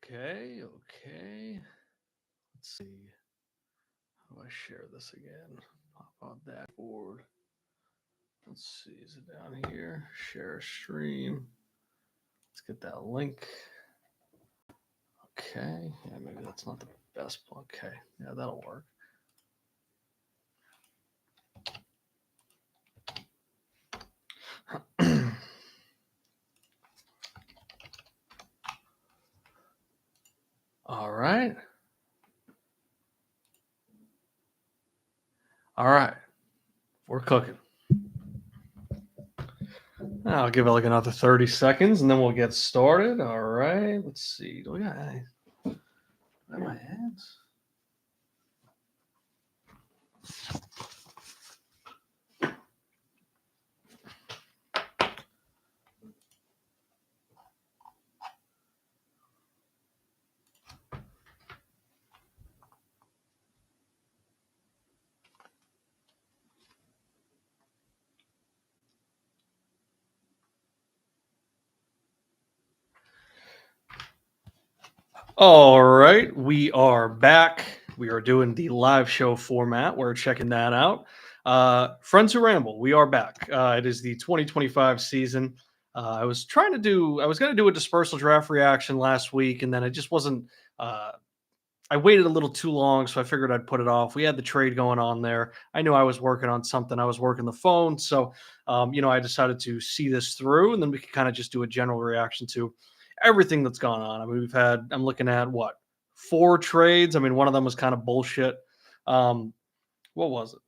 Okay. Let's see. How do I share this again? Pop on dashboard. Let's see. Is it down here? Share stream. Let's get that link. Okay. Yeah, maybe that's not the best. Okay. Yeah, that'll work. All right. All right. We're cooking. I'll give it like another 30 seconds and then we'll get started. All right. Let's see. Do I got my hands? All right, we are back. We are doing the live show format. We're checking that out. Friends who ramble, we are back. It is the 2025 season. I was going to do a dispersal draft reaction last week, and then it just wasn't. I waited a little too long, so I figured I'd put it off. We had the trade going on there. I knew I was working on something. I was working the phone, so I decided to see this through, and then we could kind of just do a general reaction to everything that's gone on. I mean, I'm looking at what, 4 trades. I mean, one of them was kind of bullshit. What was it?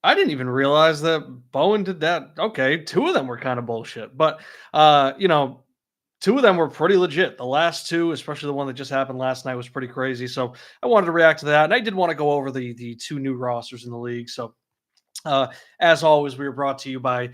I didn't even realize that Bowen did that. Okay, 2 of them were kind of bullshit, but 2 of them were pretty legit. The last 2, especially the one that just happened last night, was pretty crazy. So I wanted to react to that, and I did want to go over the 2 new rosters in the league. So as always, we are brought to you by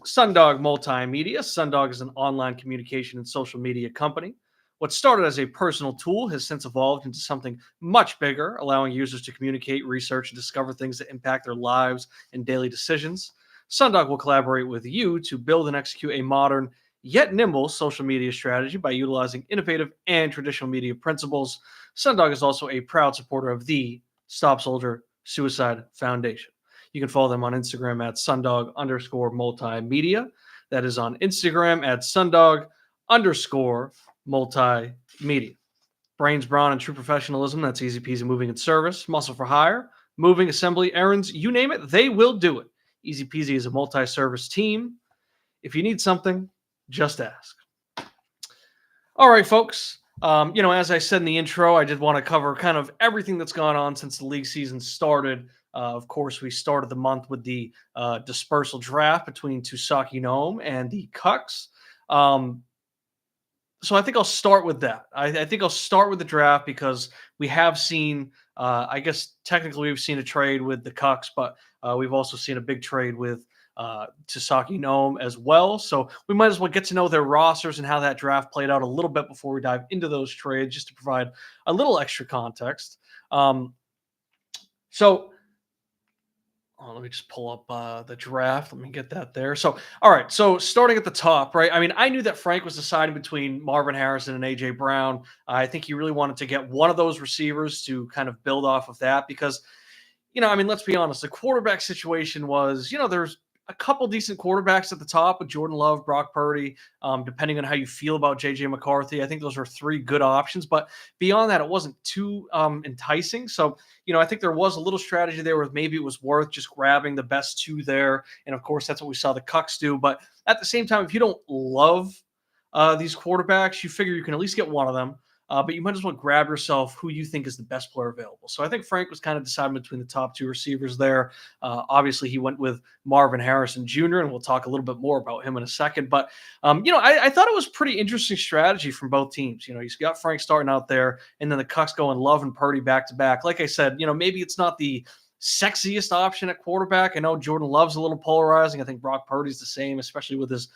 Sundog Multimedia. Sundog is an online communication and social media company. What started as a personal tool has since evolved into something much bigger, allowing users to communicate, research, and discover things that impact their lives and daily decisions. Sundog will collaborate with you to build and execute a modern yet nimble social media strategy by utilizing innovative and traditional media principles. Sundog is also a proud supporter of the Stop Soldier Suicide Foundation. You can follow them on Instagram at sundog_multimedia. That is on Instagram at sundog_multimedia. Brains, brawn, and true professionalism. That's easy peasy moving and service. Muscle for hire, moving, assembly, errands, you name it, they will do it. Easy peasy is a multi-service team. If you need something, just ask. All right, folks. As I said in the intro, I did want to cover kind of everything that's gone on since the league season started. Of course, we started the month with the dispersal draft between Tusaki Nome and the Cucks. So I think I'll start with that. I think I'll start with the draft because we have seen, I guess technically we've seen a trade with the Cucks, but we've also seen a big trade with Tusaki Nome as well. So we might as well get to know their rosters and how that draft played out a little bit before we dive into those trades, just to provide a little extra context. Let me just pull up the draft. Let me get that there. So, all right. So, starting at the top, right? I mean, I knew that Frank was deciding between Marvin Harrison and AJ Brown. I think he really wanted to get one of those receivers to kind of build off of that because, let's be honest. The quarterback situation was, there's a couple decent quarterbacks at the top with Jordan Love, Brock Purdy, depending on how you feel about JJ McCarthy. I think those are 3 good options. But beyond that, it wasn't too enticing. So, I think there was a little strategy there where maybe it was worth just grabbing the best 2 there. And of course, that's what we saw the Cucks do. But at the same time, if you don't love these quarterbacks, you figure you can at least get one of them. But you might as well grab yourself who you think is the best player available. So I think Frank was kind of deciding between the top 2 receivers there. Obviously, he went with Marvin Harrison Jr., and we'll talk a little bit more about him in a second. But, I thought it was pretty interesting strategy from both teams. He's got Frank starting out there, and then the Cucks going Love and Purdy back to back. Like I said, maybe it's not the sexiest option at quarterback. I know Jordan Love's a little polarizing. I think Brock Purdy's the same, especially with his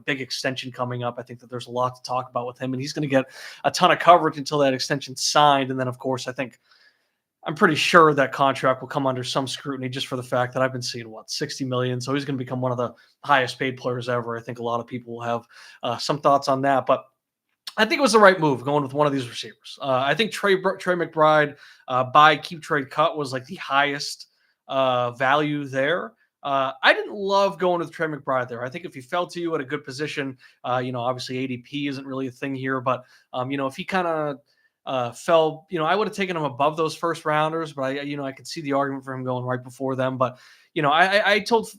big extension coming up. I think that there's a lot to talk about with him, and he's going to get a ton of coverage until that extension's signed. And then, of course, I'm pretty sure that contract will come under some scrutiny just for the fact that I've been seeing, 60 million. So he's going to become one of the highest paid players ever. I think a lot of people will have some thoughts on that. But I think it was the right move going with one of these receivers. I think Trey McBride by keep trade cut was like the highest value there. I didn't love going with Trey McBride there. I think if he fell to you at a good position, obviously ADP isn't really a thing here, but if he kind of fell, I would have taken him above those first rounders, but I could see the argument for him going right before them. But I told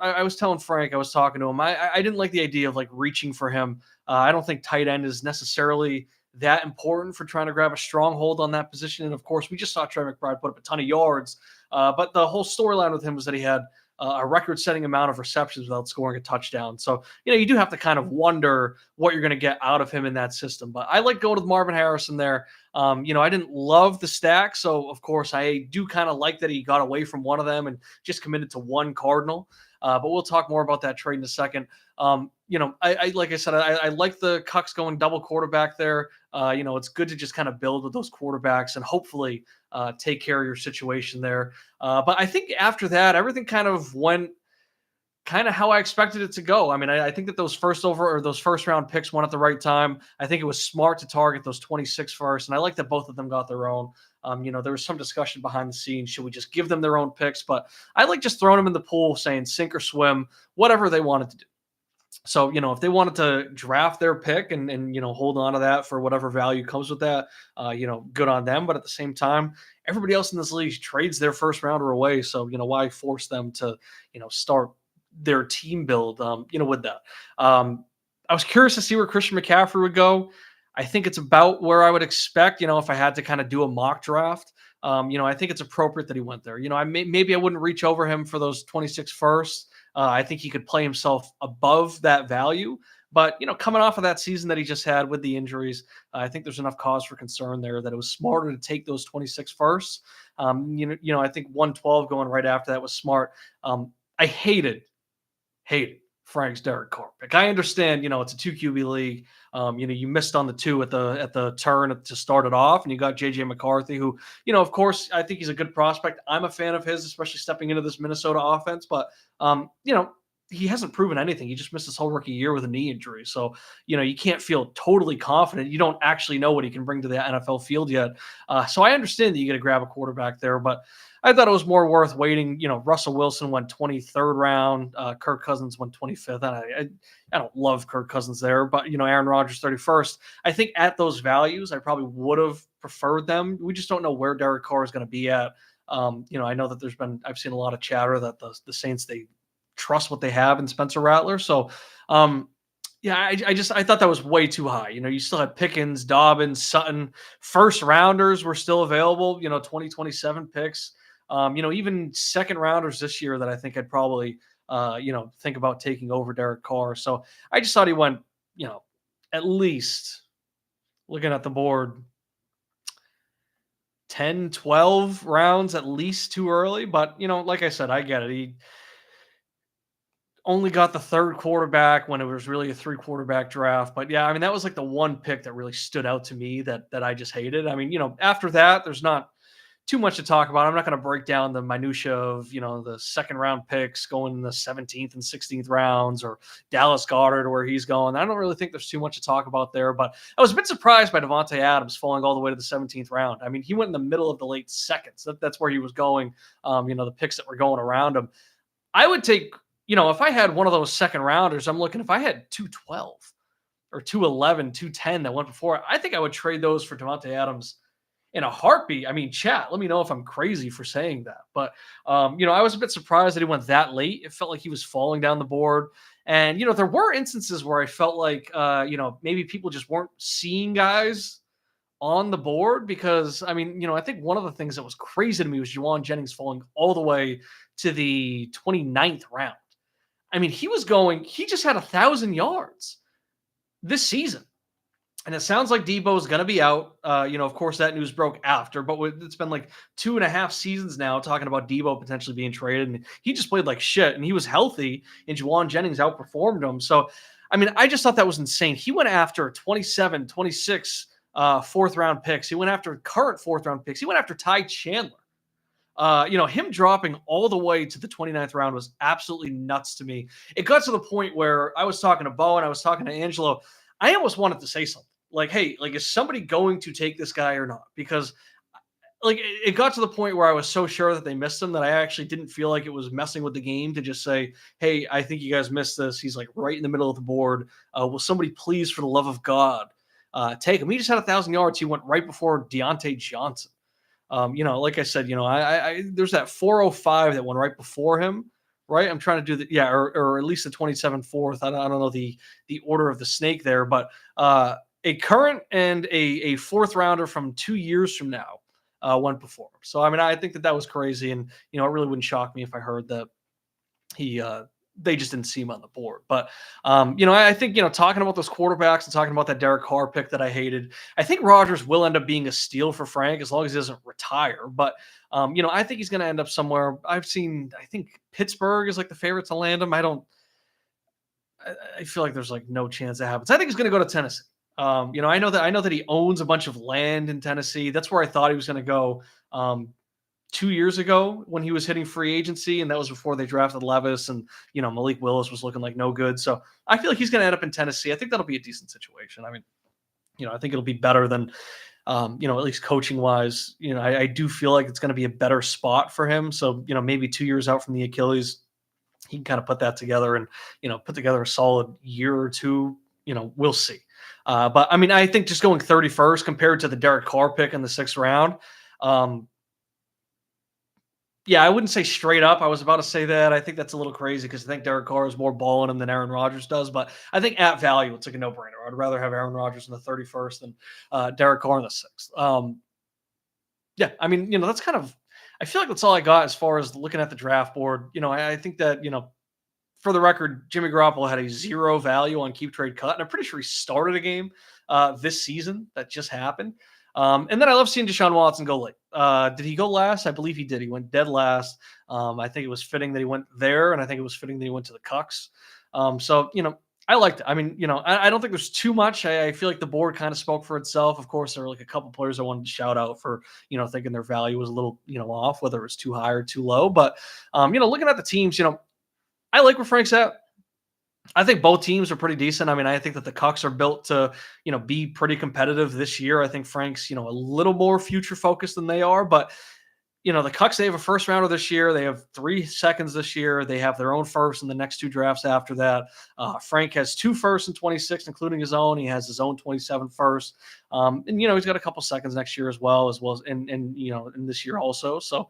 I was telling Frank, I was talking to him. I didn't like the idea of like reaching for him. I don't think tight end is necessarily that important for trying to grab a stronghold on that position. And of course, we just saw Trey McBride put up a ton of yards. But the whole storyline with him was that he had a record-setting amount of receptions without scoring a touchdown. So, you do have to kind of wonder what you're going to get out of him in that system. But I like going with Marvin Harrison there. I didn't love the stack. So, of course, I do kind of like that he got away from one of them and just committed to one Cardinal. But we'll talk more about that trade in a second. I like I said, I like the Cucks going double quarterback there. It's good to just kind of build with those quarterbacks and hopefully take care of your situation there. But I think after that, everything kind of went kind of how I expected it to go. I mean, I think that those first round picks went at the right time. I think it was smart to target those 26 first, and I like that both of them got their own. There was some discussion behind the scenes. Should we just give them their own picks? But I like just throwing them in the pool, saying sink or swim, whatever they wanted to do. So, if they wanted to draft their pick and hold on to that for whatever value comes with that, good on them. But at the same time, everybody else in this league trades their first rounder away. So, why force them to, start their team build, with that. I was curious to see where Christian McCaffrey would go. I think it's about where I would expect, if I had to kind of do a mock draft. I think it's appropriate that he went there. Maybe I wouldn't reach over him for those 26 first. I think he could play himself above that value. But, coming off of that season that he just had with the injuries, I think there's enough cause for concern there that it was smarter to take those 26 first. I think 112 going right after that was smart. I hated Frank's Derek Carr pick. I understand, it's a 2 QB league. You missed on the two at the turn to start it off, and you got JJ McCarthy, who, of course, I think he's a good prospect. I'm a fan of his, especially stepping into this Minnesota offense. But he hasn't proven anything. He just missed his whole rookie year with a knee injury. So, you can't feel totally confident. You don't actually know what he can bring to the NFL field yet. So I understand that you got to grab a quarterback there, but I thought it was more worth waiting. Russell Wilson went 23rd round. Kirk Cousins went 25th. And I don't love Kirk Cousins there, but, Aaron Rodgers 31st. I think at those values, I probably would have preferred them. We just don't know where Derek Carr is going to be at. I know that I've seen a lot of chatter that the Saints, they trust what they have in Spencer Rattler. So, I thought that was way too high. You still had Pickens, Dobbins, Sutton, first rounders were still available, 2027 picks. Even second rounders this year that I think I'd probably, think about taking over Derek Carr. So I just thought he went, at least looking at the board, 10, 12 rounds at least too early. But, like I said, I get it. He only got the third quarterback when it was really a 3 quarterback draft. But yeah, I mean, that was like the one pick that really stood out to me that I just hated. I mean, after that, there's not too much to talk about. I'm not going to break down the minutia of, the second round picks going in the 17th and 16th rounds or Dallas Goedert where he's going. I don't really think there's too much to talk about there, but I was a bit surprised by Devontae Adams falling all the way to the 17th round. I mean, he went in the middle of the late seconds. That's where he was going. The picks that were going around him. I would take, if I had one of those second rounders, I'm looking, if I had 212 or 211, 210 that went before, I think I would trade those for Devontae Adams in a heartbeat. I mean, chat, let me know if I'm crazy for saying that. But, I was a bit surprised that he went that late. It felt like he was falling down the board. And, there were instances where I felt like, maybe people just weren't seeing guys on the board because, I mean, I think one of the things that was crazy to me was Juwan Jennings falling all the way to the 29th round. I mean, he just had 1,000 yards this season. And it sounds like Debo is going to be out. Of course, that news broke after, but it's been like 2.5 seasons now talking about Debo potentially being traded. And he just played like shit, and he was healthy, and Juwan Jennings outperformed him. So, I mean, I just thought that was insane. He went after 27, 26 fourth-round picks. He went after current fourth-round picks. He went after Ty Chandler. Him dropping all the way to the 29th round was absolutely nuts to me. It got to the point where I was talking to Bo and I was talking to Angelo. I almost wanted to say something. like, hey, like, is somebody going to take this guy or not? Because like it got to the point where I was so sure that they missed him that I actually didn't feel like it was messing with the game to just say, "Hey, I think you guys missed this. He's like right in the middle of the board. Will somebody please, for the love of God, take him?" He just had 1,000 yards. He went right before Deontay Johnson. Like I said, there's that 405 that went right before him. Right, I'm trying to do the or at least the 27 fourth. I don't know the order of the snake there, but a current and a fourth rounder from 2 years from now went before him. So I mean, I think that was crazy, and it really wouldn't shock me if I heard that he they just didn't see him on the board. But I think talking about those quarterbacks and talking about that Derek Carr pick that I hated, I think Rodgers will end up being a steal for Frank as long as he doesn't retire. But I think he's going to end up somewhere. I think Pittsburgh is like the favorite to land him. I feel like there's like no chance that happens. I think he's going to go to Tennessee. I know that he owns a bunch of land in Tennessee. That's where I thought he was going to go 2 years ago when he was hitting free agency, and that was before they drafted Levis, and Malik Willis was looking like no good. So I feel like he's going to end up in Tennessee. I think that'll be a decent situation. I mean, I think it'll be better than at least coaching wise. I do feel like it's going to be a better spot for him. So maybe 2 years out from the Achilles, he can kind of put that together and put together a solid year or two. We'll see. But I mean, I think just going 31st compared to the Derek Carr pick in the 6th round. Yeah, I wouldn't say straight up. I was about to say that. I think that's a little crazy because I think Derek Carr is more ball in him than Aaron Rodgers does. But I think at value, it's like a no-brainer. I'd rather have Aaron Rodgers in the 31st than Derek Carr in the 6th. Yeah, I mean, that's kind of – I feel like that's all I got as far as looking at the draft board. I think that, for the record, Jimmy Garoppolo had a 0 value on Keep Trade Cut, and I'm pretty sure he started a game this season that just happened. And then I love seeing Deshaun Watson go late. Did he go last? I believe he did. He went dead last. I think it was fitting that he went there, and I think it was fitting that he went to the Cucks. So, I liked it. I mean, I don't think there's too much. I feel like the board kind of spoke for itself. Of course, there were like a couple players I wanted to shout out for, thinking their value was a little, off, whether it was too high or too low. But, looking at the teams, I like where Frank's at. I think both teams are pretty decent. I mean, I think that the Cucks are built to, be pretty competitive this year. I think Frank's, a little more future focused than they are. But, the Cucks, they have a first rounder this year. They have 3 seconds this year. They have their own first in the next 2 drafts after that. Frank has 2 firsts in 26, including his own. He has his own 27 first. And, he's got a couple seconds next year as well as in this year also. So,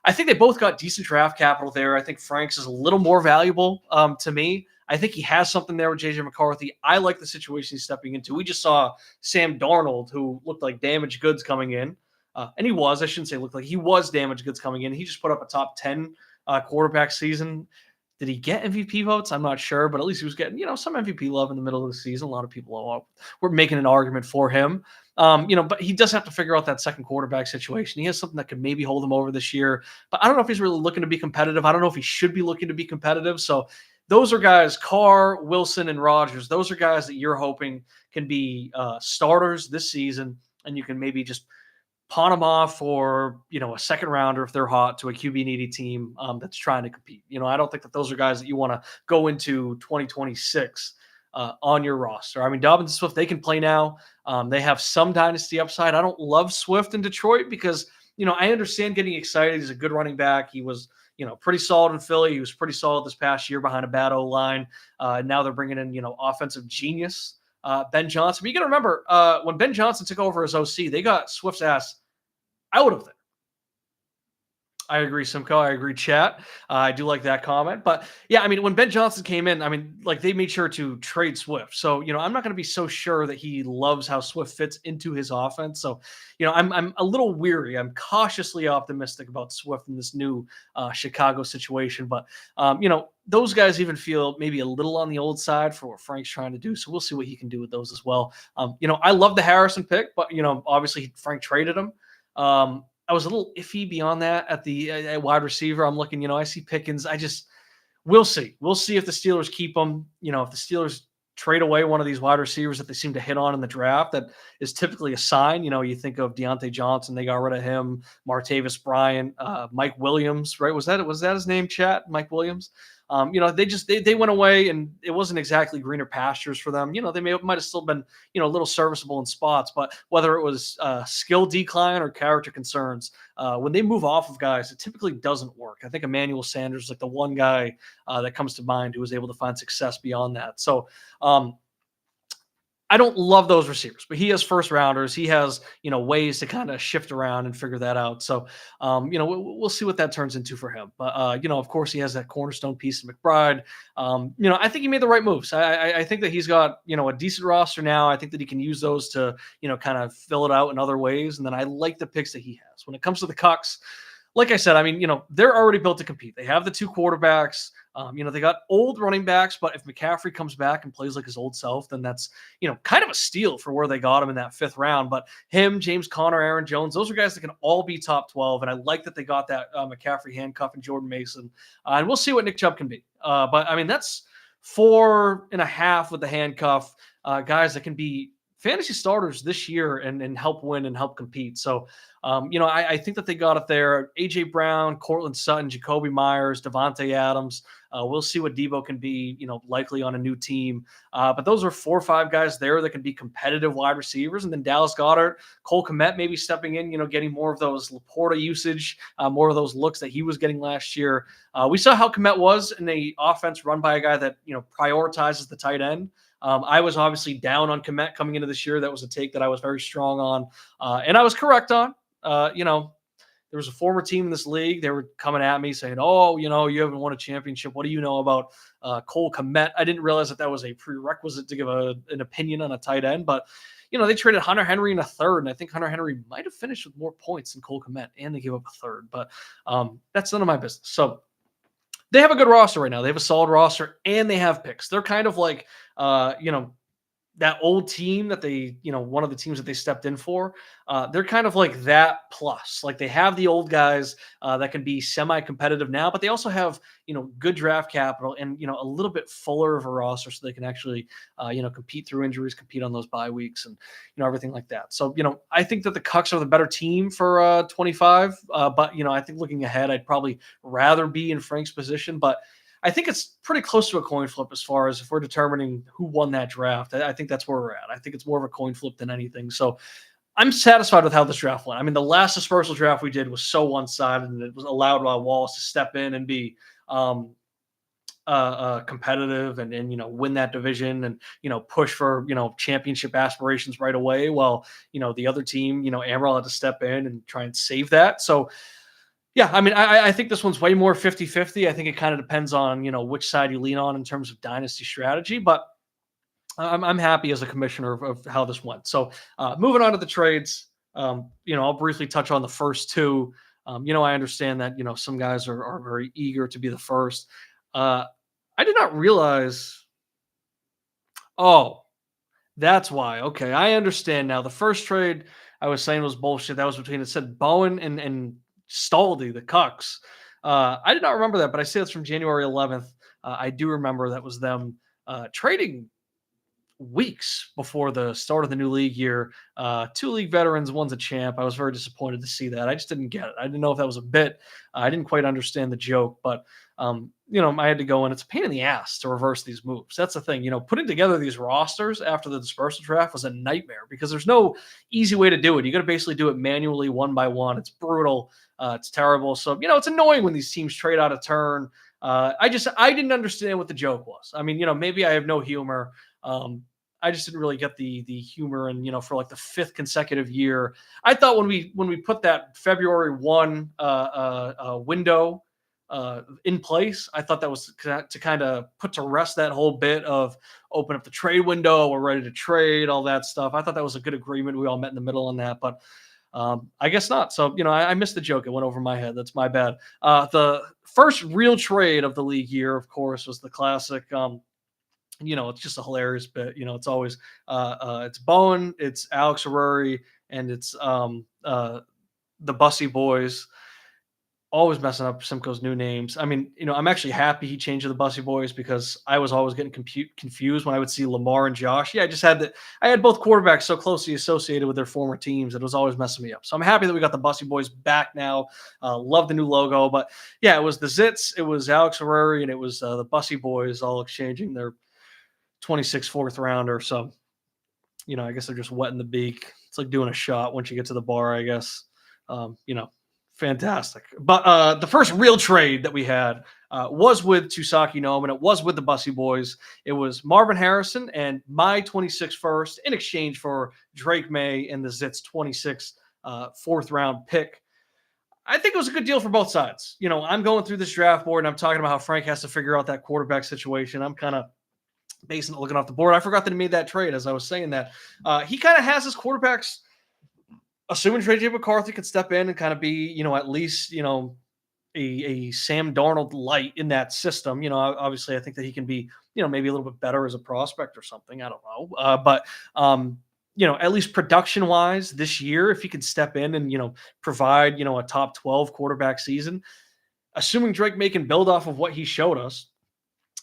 I think they both got decent draft capital there. I think Frank's is a little more valuable to me. I think he has something there with J.J. McCarthy. I like the situation he's stepping into. We just saw Sam Darnold, who looked like damaged goods coming in. And he was. I shouldn't say looked like. He was damaged goods coming in. He just put up a top 10 quarterback season. Did he get MVP votes? I'm not sure, but at least he was getting, some MVP love in the middle of the season. A lot of people were making an argument for him. But he does have to figure out that second quarterback situation. He has something that could maybe hold him over this year, but I don't know if he's really looking to be competitive. I don't know if he should be looking to be competitive. So those are guys, Carr, Wilson, and Rodgers. Those are guys that you're hoping can be starters this season, and you can maybe just pawn them off for, a second rounder if they're hot to a QB needy team that's trying to compete. I don't think that those are guys that you want to go into 2026 on your roster. I mean, Dobbins and Swift, they can play now. They have some dynasty upside. I don't love Swift in Detroit because, I understand getting excited. He's a good running back. He was, pretty solid in Philly. He was pretty solid this past year behind a bad O-line. Now they're bringing in, offensive genius, Ben Johnson. But you got to remember, when Ben Johnson took over as OC, they got Swift's ass out of there. I agree, Simcoe. I agree, chat. I do like that comment. But yeah, I mean, when Ben Johnson came in, I mean, like they made sure to trade Swift. So, I'm not going to be so sure that he loves how Swift fits into his offense. So, I'm a little weary. I'm cautiously optimistic about Swift in this new Chicago situation. But, those guys even feel maybe a little on the old side for what Frank's trying to do. So we'll see what he can do with those as well. I love the Harrison pick, but, obviously Frank traded him. I was a little iffy beyond that at wide receiver. I'm looking, I see Pickens. We'll see. We'll see if the Steelers keep him. If the Steelers trade away one of these wide receivers that they seem to hit on in the draft, that is typically a sign. You think of Deontay Johnson, they got rid of him. Martavis Bryant, Mike Williams, right? Was that his name, chat? Mike Williams. They went away, and it wasn't exactly greener pastures for them. They might have still been a little serviceable in spots, but whether it was skill decline or character concerns, when they move off of guys, it typically doesn't work. I think Emmanuel Sanders is like the one guy that comes to mind who was able to find success beyond that. So I don't love those receivers, but he has first rounders. He has, ways to kind of shift around and figure that out. So, we'll see what that turns into for him. But, of course, he has that cornerstone piece of McBride. I think he made the right moves. I think that he's got, a decent roster now. I think that he can use those to, kind of fill it out in other ways. And then I like the picks that he has. When it comes to the Cucks, like I said, I mean, they're already built to compete. They have the two quarterbacks. They got old running backs, but if McCaffrey comes back and plays like his old self, then that's, kind of a steal for where they got him in that 5th round. But him, James Conner, Aaron Jones, those are guys that can all be top 12. And I like that they got that McCaffrey handcuff and Jordan Mason. And we'll see what Nick Chubb can be. But I mean, that's 4.5 with the handcuff, guys that can be fantasy starters this year and help win and help compete. So, I think that they got it there. A.J. Brown, Cortland Sutton, Jacoby Myers, Devontae Adams. We'll see what Debo can be, likely on a new team. But those are 4 or 5 guys there that can be competitive wide receivers. And then Dallas Goedert, Cole Kmet maybe stepping in, getting more of those Laporta usage, more of those looks that he was getting last year. We saw how Kmet was in the offense run by a guy that, prioritizes the tight end. I was obviously down on Kmet coming into this year. That was a take that I was very strong on, and I was correct on. There was a former team in this league. They were coming at me saying, "Oh, you haven't won a championship. What do you know about Cole Kmet?" I didn't realize that was a prerequisite to give an opinion on a tight end. But they traded Hunter Henry in a 3rd, and I think Hunter Henry might have finished with more points than Cole Kmet, and they gave up a 3rd. But that's none of my business. So they have a good roster right now. They have a solid roster, and they have picks. They're kind of like, that old team that they, one of the teams that they stepped in for. They're kind of like that plus. Like they have the old guys that can be semi-competitive now, but they also have, good draft capital and, a little bit fuller of a roster so they can actually, compete through injuries, compete on those bye weeks and, everything like that. So, I think that the Cucks are the better team for 25. But, I think looking ahead, I'd probably rather be in Frank's position. But I think it's pretty close to a coin flip as far as if we're determining who won that draft. I think that's where we're at. I think it's more of a coin flip than anything. So I'm satisfied with how this draft went. I mean, the last dispersal draft we did was so one-sided, and it was allowed Wallace to step in and be competitive and win that division and push for championship aspirations right away. While the other team, Amaral had to step in and try and save that. So. Yeah, I mean, I think this one's way more 50-50. I think it kind of depends on, which side you lean on in terms of dynasty strategy. But I'm happy as a commissioner of how this went. So moving on to the trades, I'll briefly touch on the first 2. I understand that, some guys are very eager to be the first. I did not realize. Oh, that's why. Okay, I understand now. The first trade I was saying was bullshit. That was between, it said Bowen and Staldy, the Cucks. I did not remember that, but I say it's from January 11th. I do remember that was them trading weeks before the start of the new league year. 2 league veterans, one's a champ. I was very disappointed to see that. I just didn't get it. I didn't know if that was a bit. I didn't quite understand the joke, but I had to go, and it's a pain in the ass to reverse these moves. That's the thing. Putting together these rosters after the dispersal draft was a nightmare because there's no easy way to do it. You got to basically do it manually, one by one. It's brutal. It's terrible. So, it's annoying when these teams trade out of turn. I didn't understand what the joke was. I mean, maybe I have no humor. I just didn't really get the humor, and for like the 5th consecutive year, I thought when we put that February 1 window in place, I thought that was to kind of put to rest that whole bit of open up the trade window. We're ready to trade, all that stuff. I thought that was a good agreement. We all met in the middle on that, but I guess not. So, I missed the joke. It went over my head. That's my bad. The first real trade of the league year, of course, was the classic. It's just a hilarious bit. It's always it's Bowen, it's Alex Aruri, and it's the Bussy Boys. always messing up Simcoe's new names. I mean, I'm actually happy he changed to the Bussy Boys because I was always getting confused when I would see Lamar and Josh. Yeah, I just had that. I had both quarterbacks so closely associated with their former teams that it was always messing me up. So I'm happy that we got the Bussy Boys back now. Love the new logo, but yeah, it was the Zits, it was Alex Herrera, and it was the Bussy Boys all exchanging their 26 fourth rounder. So I guess they're just wetting the beak. It's like doing a shot once you get to the bar, I guess. Um, you know, fantastic. But the first real trade that we had was with Tusaki Nome, and it was with the Bussy Boys. It was Marvin Harrison and my 26 first in exchange for Drake May and the Zits 26 fourth round pick. I think it was a good deal for both sides. I'm going through this draft board and I'm talking about how Frank has to figure out that quarterback situation. I'm kind of basing it looking off the board. I forgot that he made that trade as I was saying that. He kind of has his quarterbacks, assuming J.J. McCarthy could step in and kind of be, at least, a Sam Darnold light in that system. Obviously I think that he can be, maybe a little bit better as a prospect or something. I don't know. But at least production wise this year, if he could step in and, provide, a top 12 quarterback season, assuming Drake May can build off of what he showed us,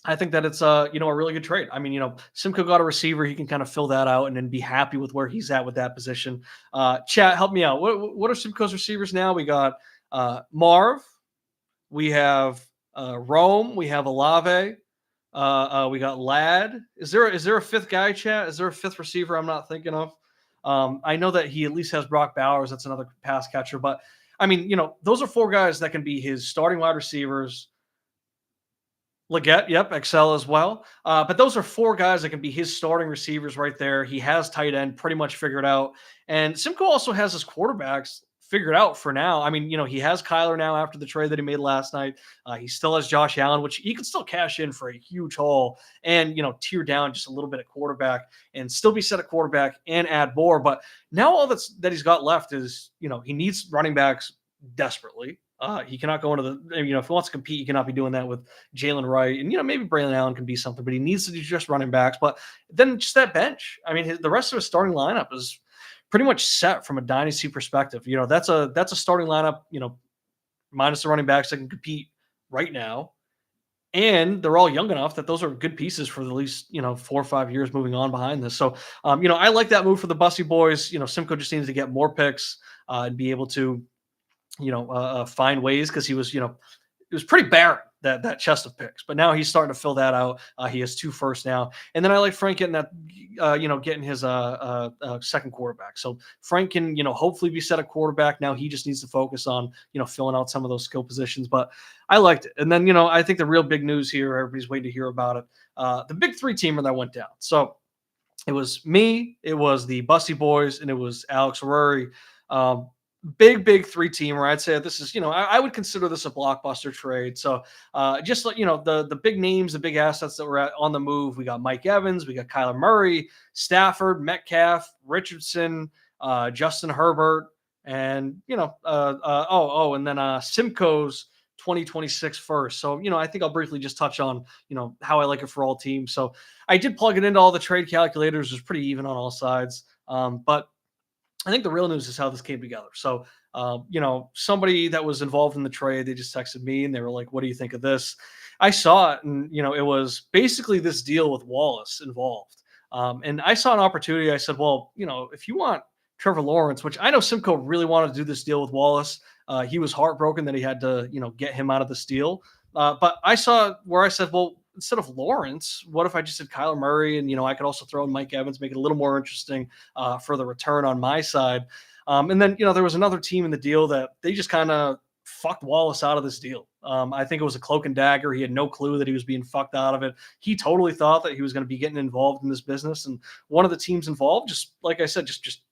I think that it's a really good trade. I mean, Simcoe got a receiver; he can kind of fill that out and then be happy with where he's at with that position. Chat, help me out. What are Simcoe's receivers now? We got Marv, we have Rome, we have Olave, we got Ladd. Is there a fifth guy? Chat, is there a fifth receiver I'm not thinking of? I know that he at least has Brock Bowers. That's another pass catcher, but I mean, those are four guys that can be his starting wide receivers. Leggett, yep, Excel as well. But those are four guys that can be his starting receivers right there. He has tight end pretty much figured out. And Simcoe also has his quarterbacks figured out for now. I mean, he has Kyler now after the trade that he made last night. He still has Josh Allen, which he could still cash in for a huge haul and, tear down just a little bit at quarterback and still be set at quarterback and add more. But now all that he's got left is, he needs running backs desperately. He cannot go into if he wants to compete, he cannot be doing that with Jalen Wright. And, maybe Braylon Allen can be something, but he needs to do just running backs. But then just that bench. I mean, the rest of his starting lineup is pretty much set from a dynasty perspective. That's a starting lineup, minus the running backs that can compete right now. And they're all young enough that those are good pieces for at least, 4 or 5 years moving on behind this. So, I like that move for the Bussy Boys. Simcoe just needs to get more picks and be able to, find ways because he was, it was pretty barren that chest of picks, but now he's starting to fill that out. He has 2 firsts now, and then I like Frank getting that, getting his second quarterback. So Frank can, hopefully be set at quarterback. Now he just needs to focus on, filling out some of those skill positions. But I liked it, and then I think the real big news here, everybody's waiting to hear about it. The big 3-teamer that went down. So it was me, it was the Bussy Boys, and it was Alex Herrera. Big 3-teamer. I'd say this is, I would consider this a blockbuster trade. So just like, the big names, the big assets that were on the move, we got Mike Evans, we got Kyler Murray, Stafford, Metcalf, Richardson, Justin Herbert, and, and then Simcoe's 2026 first. So, I think I'll briefly just touch on, how I like it for all teams. So I did plug it into all the trade calculators. It was pretty even on all sides. But I think the real news is how this came together. So, somebody that was involved in the trade, they just texted me and they were like, "What do you think of this?" I saw it, and it was basically this deal with Wallace involved. And I saw an opportunity. I said, "Well, if you want Trevor Lawrence, which I know Simcoe really wanted to do this deal with Wallace, he was heartbroken that he had to, get him out of this deal. But I saw where I said, well, instead of Lawrence, what if I just did Kyler Murray and, I could also throw in Mike Evans, make it a little more interesting for the return on my side. And then, there was another team in the deal that they just kind of fucked Wallace out of this deal. I think it was a cloak and dagger. He had no clue that he was being fucked out of it. He totally thought that he was going to be getting involved in this business. And one of the teams involved, just like I said, just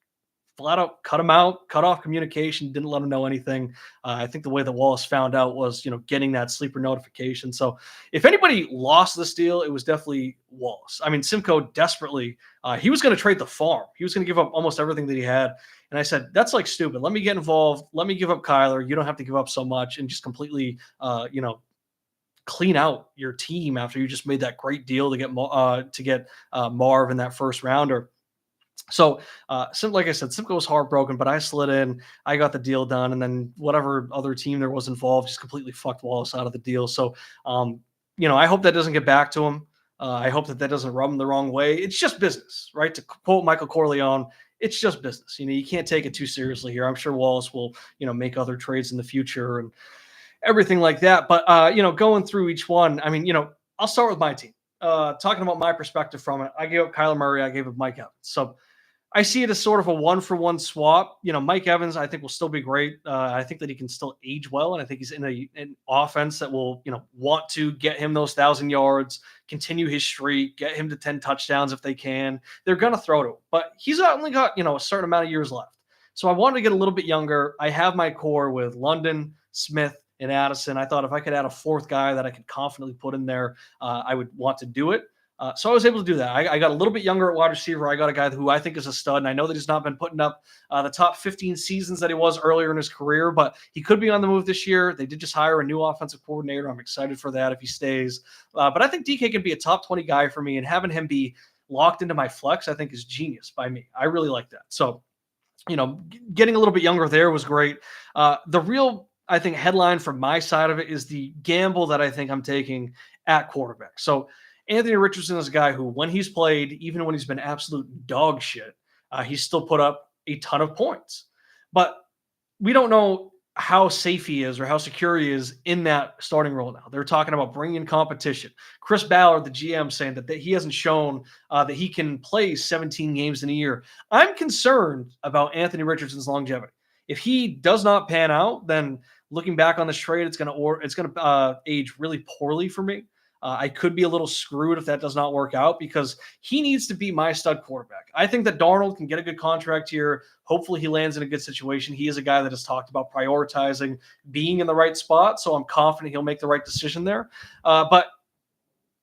flat out cut him out, cut off communication, didn't let him know anything. I think the way that Wallace found out was, getting that sleeper notification. So if anybody lost this deal, it was definitely Wallace. I mean, Simcoe desperately, he was going to trade the farm. He was going to give up almost everything that he had. And I said, that's like stupid. Let me get involved. Let me give up Kyler. You don't have to give up so much and just completely, clean out your team after you just made that great deal to get Marv in that first rounder. So, like I said, Simcoe was heartbroken, but I slid in, I got the deal done, and then whatever other team there was involved just completely fucked Wallace out of the deal. So, I hope that doesn't get back to him. I hope that doesn't rub him the wrong way. It's just business, right? To quote Michael Corleone, it's just business. You can't take it too seriously here. I'm sure Wallace will, make other trades in the future and everything like that. But going through each one, I mean, I'll start with my team. Talking about my perspective from it, I gave up Kyler Murray, I gave up Mike Evans. So I see it as sort of a one-for-one swap. Mike Evans, I think, will still be great. I think that he can still age well, and I think he's in an offense that will, want to get him those 1,000 yards, continue his streak, get him to 10 touchdowns if they can. They're going to throw to him, but he's only got, a certain amount of years left. So I wanted to get a little bit younger. I have my core with London, Smith, and Addison. I thought if I could add a fourth guy that I could confidently put in there, I would want to do it. So I was able to do that. I got a little bit younger at wide receiver. I got a guy who I think is a stud, and I know that he's not been putting up the top 15 seasons that he was earlier in his career, but he could be on the move this year. They did just hire a new offensive coordinator. I'm excited for that if he stays. But I think DK can be a top 20 guy for me, and having him be locked into my flex, I think, is genius by me. I really like that. So, getting a little bit younger there was great. The real, I think, headline from my side of it is the gamble that I think I'm taking at quarterback. So Anthony Richardson is a guy who, when he's played, even when he's been absolute dog shit, he's still put up a ton of points. But we don't know how safe he is or how secure he is in that starting role now. They're talking about bringing in competition. Chris Ballard, the GM, saying that he hasn't shown that he can play 17 games in a year. I'm concerned about Anthony Richardson's longevity. If he does not pan out, then looking back on this trade, it's going to age really poorly for me. I could be a little screwed if that does not work out because he needs to be my stud quarterback. I think that Darnold can get a good contract here. Hopefully he lands in a good situation. He is a guy that has talked about prioritizing being in the right spot, so I'm confident he'll make the right decision there. But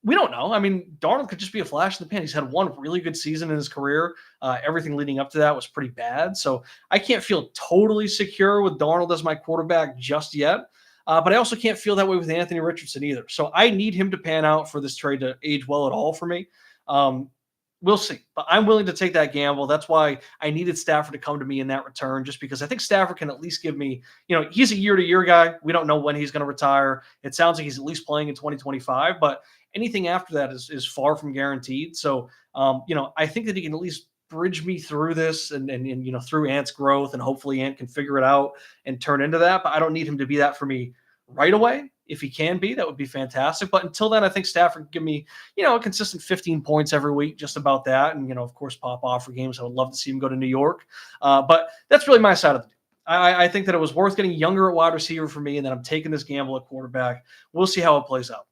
we don't know. I mean, Darnold could just be a flash in the pan. He's had one really good season in his career. Everything leading up to that was pretty bad. So I can't feel totally secure with Darnold as my quarterback just yet. But I also can't feel that way with Anthony Richardson either. So I need him to pan out for this trade to age well at all for me. We'll see. But I'm willing to take that gamble. That's why I needed Stafford to come to me in that return, just because I think Stafford can at least give me, he's a year-to-year guy. We don't know when he's going to retire. It sounds like he's at least playing in 2025, but anything after that is far from guaranteed. So, I think that he can at least bridge me through this and through Ant's growth, and hopefully Ant can figure it out and turn into that. But I don't need him to be that for me right away. If he can be, that would be fantastic. But until then, I think Stafford can give me, a consistent 15 points every week, just about that. And, of course, pop off for games. I would love to see him go to New York. But that's really my side of the deal. I think that it was worth getting younger at wide receiver for me, and then I'm taking this gamble at quarterback. We'll see how it plays out.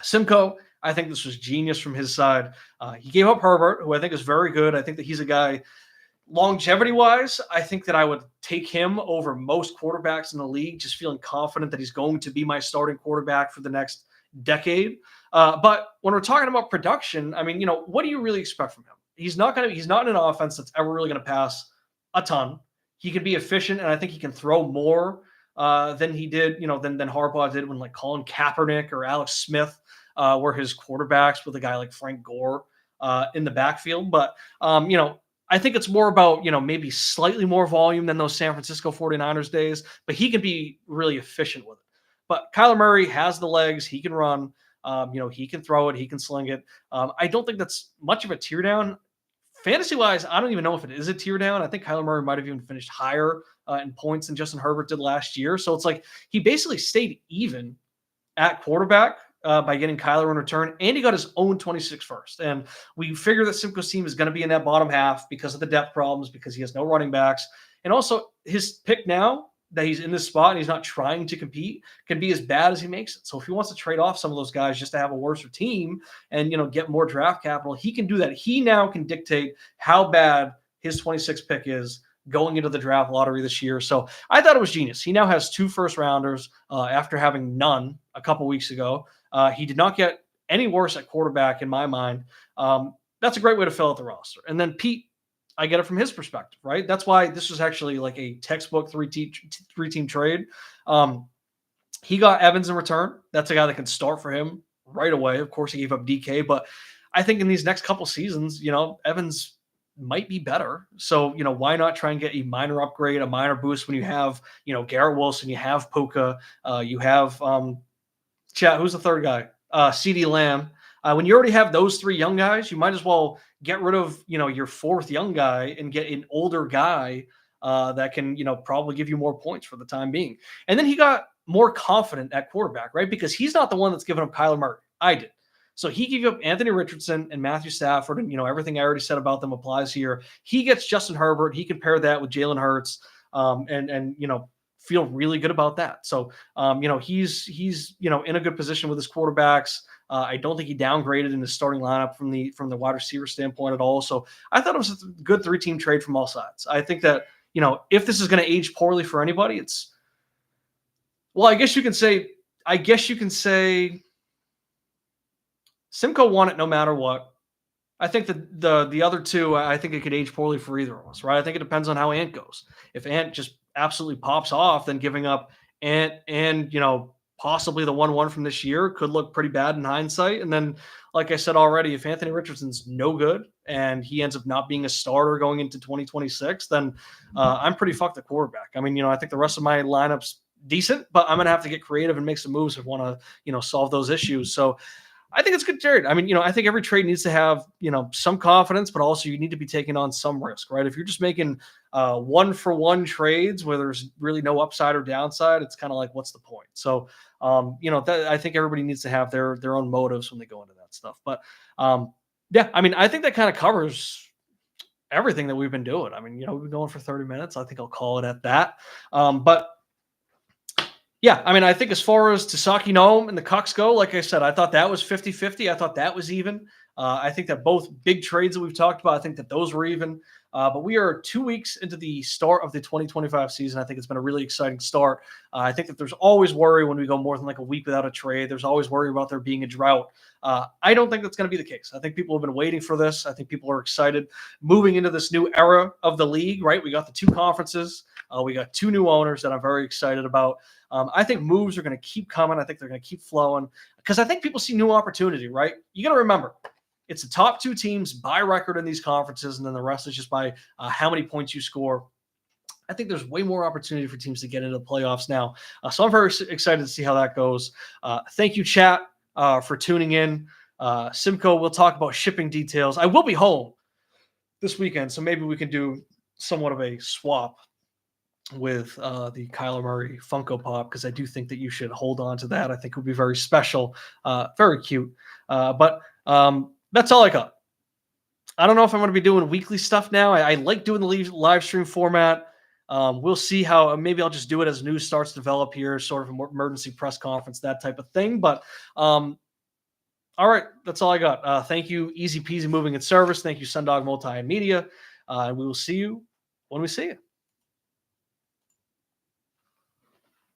Simcoe, I think this was genius from his side. He gave up Herbert, who I think is very good. I think that he's a guy, longevity-wise, I think that I would take him over most quarterbacks in the league, just feeling confident that he's going to be my starting quarterback for the next decade. But when we're talking about production, I mean, what do you really expect from him? He's not in an offense that's ever really going to pass a ton. He can be efficient, and I think he can throw more than he did, than Harbaugh did when, like, Colin Kaepernick or Alex Smith were his quarterbacks with a guy like Frank Gore in the backfield. But, I think it's more about, maybe slightly more volume than those San Francisco 49ers days, but he can be really efficient with it. But Kyler Murray has the legs. He can run. He can throw it. He can sling it. I don't think that's much of a tear down. Fantasy-wise, I don't even know if it is a tear down. I think Kyler Murray might have even finished higher in points than Justin Herbert did last year. So it's like he basically stayed even at quarterback by getting Kyler in return, and he got his own 26 first. And we figure that Simcoe's team is going to be in that bottom half because of the depth problems, because he has no running backs. And also his pick now that he's in this spot and he's not trying to compete can be as bad as he makes it. So if he wants to trade off some of those guys just to have a worse team and, get more draft capital, he can do that. He now can dictate how bad his 26 pick is going into the draft lottery this year. So I thought it was genius. He now has 2 first rounders after having none a couple weeks ago. He did not get any worse at quarterback in my mind. That's a great way to fill out the roster. And then Pete, I get it from his perspective, right? That's why this was actually like a textbook three-team trade. He got Evans in return. That's a guy that can start for him right away. Of course, he gave up DK, but I think in these next couple seasons, Evans might be better. So, why not try and get a minor upgrade, a minor boost when you have, Garrett Wilson, you have Puka, you have Chat, who's the third guy? CD Lamb. When you already have those three young guys, you might as well get rid of your fourth young guy and get an older guy that can probably give you more points for the time being. And then he got more confident at quarterback, right? Because he's not the one that's giving up Kyler Murray. I did. So he gave up Anthony Richardson and Matthew Stafford, and everything I already said about them applies here. He gets Justin Herbert. He can pair that with Jalen Hurts, and feel really good about that. So he's in a good position with his quarterbacks. I don't think he downgraded in his starting lineup from the wide receiver standpoint at all. So I thought it was a good 3-team trade from all sides. I think that if this is going to age poorly for anybody, I guess you can say Simcoe won it no matter what. I think that the other two, I think it could age poorly for either of us, right? I think it depends on how Ant goes. If Ant just absolutely pops off, then giving up Ant and possibly the 1-1 from this year could look pretty bad in hindsight. And then, like I said already, if Anthony Richardson's no good and he ends up not being a starter going into 2026, then I'm pretty fucked at quarterback. I mean, I think the rest of my lineup's decent, but I'm gonna have to get creative and make some moves if I want to solve those issues. So I think it's good trade. I mean, I think every trade needs to have, some confidence, but also you need to be taking on some risk, right? If you're just making 1-for-1 trades where there's really no upside or downside, it's kind of like, what's the point? So, I think everybody needs to have their own motives when they go into that stuff. But yeah, I mean, I think that kind of covers everything that we've been doing. I mean, we've been going for 30 minutes. I think I'll call it at that. But yeah, I mean, I think as far as Tasaki Noam and the Cucks go, like I said, I thought that was 50-50. I thought that was even. I think that both big trades that we've talked about, I think that those were even. But we are 2 weeks into the start of the 2025 season. I think it's been a really exciting start. I think that there's always worry when we go more than like a week without a trade. There's always worry about there being a drought. I don't think that's going to be the case. I think people have been waiting for this. I think people are excited moving into this new era of the league, right? We got the 2 conferences. We got 2 new owners that I'm very excited about. I think moves are going to keep coming. I think they're going to keep flowing because I think people see new opportunity, right? You got to remember, it's the top 2 teams by record in these conferences, and then the rest is just by how many points you score. I think there's way more opportunity for teams to get into the playoffs now. So I'm very excited to see how that goes. Thank you, chat, for tuning in. Simcoe, we'll talk about shipping details. I will be home this weekend, so maybe we can do somewhat of a swap with the Kyler Murray Funko Pop, because I do think that you should hold on to that. I think it would be very special, very cute. But that's all I got. I don't know if I'm going to be doing weekly stuff now. I like doing the live stream format. We'll see how. Maybe I'll just do it as news starts to develop here, sort of an emergency press conference, that type of thing. But all right, that's all I got. Thank you, Easy Peasy Moving and Service. Thank you, Sundog Multi and Media. And we will see you when we see you.